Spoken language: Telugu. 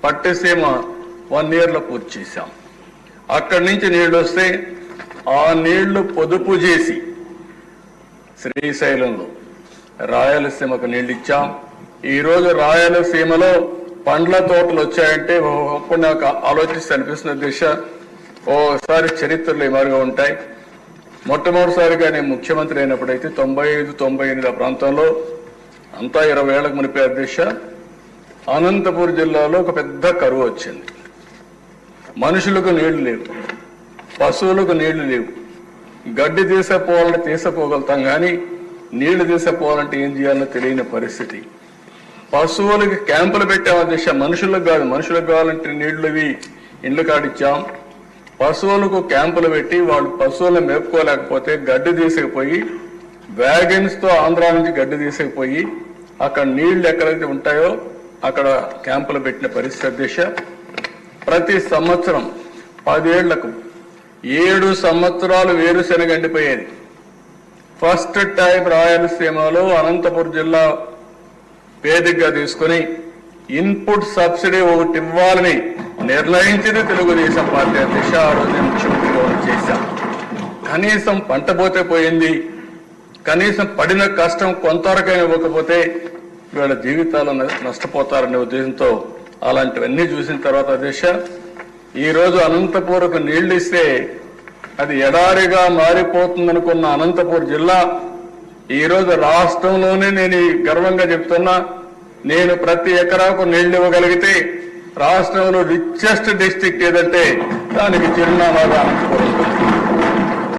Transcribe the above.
పట్టిసీమ 1 year లో పూర్తి చేశాం. అక్కడి నుంచి నీళ్లు వస్తే ఆ నీళ్లు పొదుపు చేసి శ్రీశైలంలో రాయలసీమకు నీళ్లు ఇచ్చాం. ఈరోజు రాయలసీమలో పండ్ల తోటలు వచ్చాయంటే ఒకప్పుడు నాకు ఆలోచిస్తే అనిపిస్తున్న దిశ ఓసారి చరిత్రలో ఇమారుగా ఉంటాయి. మొట్టమొదటిసారిగా నేను ముఖ్యమంత్రి అయినప్పుడైతే 95-98 ప్రాంతంలో అంతా 20 ఏళ్లకు మునిపే దిశ అనంతపూర్ జిల్లాలో ఒక పెద్ద కరువు వచ్చింది. మనుషులకు నీళ్లు లేవు, పశువులకు నీళ్లు లేవు. గడ్డి తీసపోవాలంటే తీసపోగలుగుతాం కానీ నీళ్లు తీసపోవాలంటే ఏం చేయాలో తెలియని పరిస్థితి. పశువులకి క్యాంపులు పెట్టాం దిశ, మనుషులకు కాదు. మనుషులకు కావాలంటే నీళ్లువి ఇండ్లు కాడిచ్చాం. పశువులకు క్యాంపులు పెట్టి వాళ్ళు పశువులను మేపుకోలేకపోతే గడ్డి తీసుకుపోయి వ్యాగన్స్ తో ఆంధ్రా నుంచి గడ్డి తీసుకుపోయి అక్కడ నీళ్లు ఎక్కడైతే ఉంటాయో అక్కడ క్యాంపులు పెట్టిన పరిస్థితి దిశ. ప్రతి సంవత్సరం 10 ఏళ్లకు 7 సంవత్సరాలు వేరుశెనగ ఎండిపోయేది. ఫస్ట్ టైం రాయలసీమలో అనంతపురం జిల్లా వేదికగా తీసుకుని ఇన్పుట్ సబ్సిడీ ఒకటి ఇవ్వాలని నిర్ణయించింది తెలుగుదేశం పార్టీ దిశ. ఆ రోజు ముఖ్యమంత్రిగా చేశాం. కనీసం పంట పోతే పోయింది, కనీసం పడిన కష్టం కొంతవరకైనా ఇవ్వకపోతే వీళ్ళ జీవితాలు నష్టపోతారనే ఉద్దేశంతో అలాంటివన్నీ చూసిన తర్వాత దిశ ఈరోజు అనంతపూర్కు నీళ్లు ఇస్తే అది ఎడారిగా మారిపోతుందనుకున్న అనంతపూర్ జిల్లా ఈరోజు రాష్ట్రంలోనే నేను గర్వంగా చెప్తున్నా, నేను ప్రతి ఎకరాకు నీళ్లు ఇవ్వగలిగితే రాష్ట్రంలో రిచెస్ట్ డిస్ట్రిక్ట్ ఏదంటే దానికి చిరునామాగా అనంతపురం.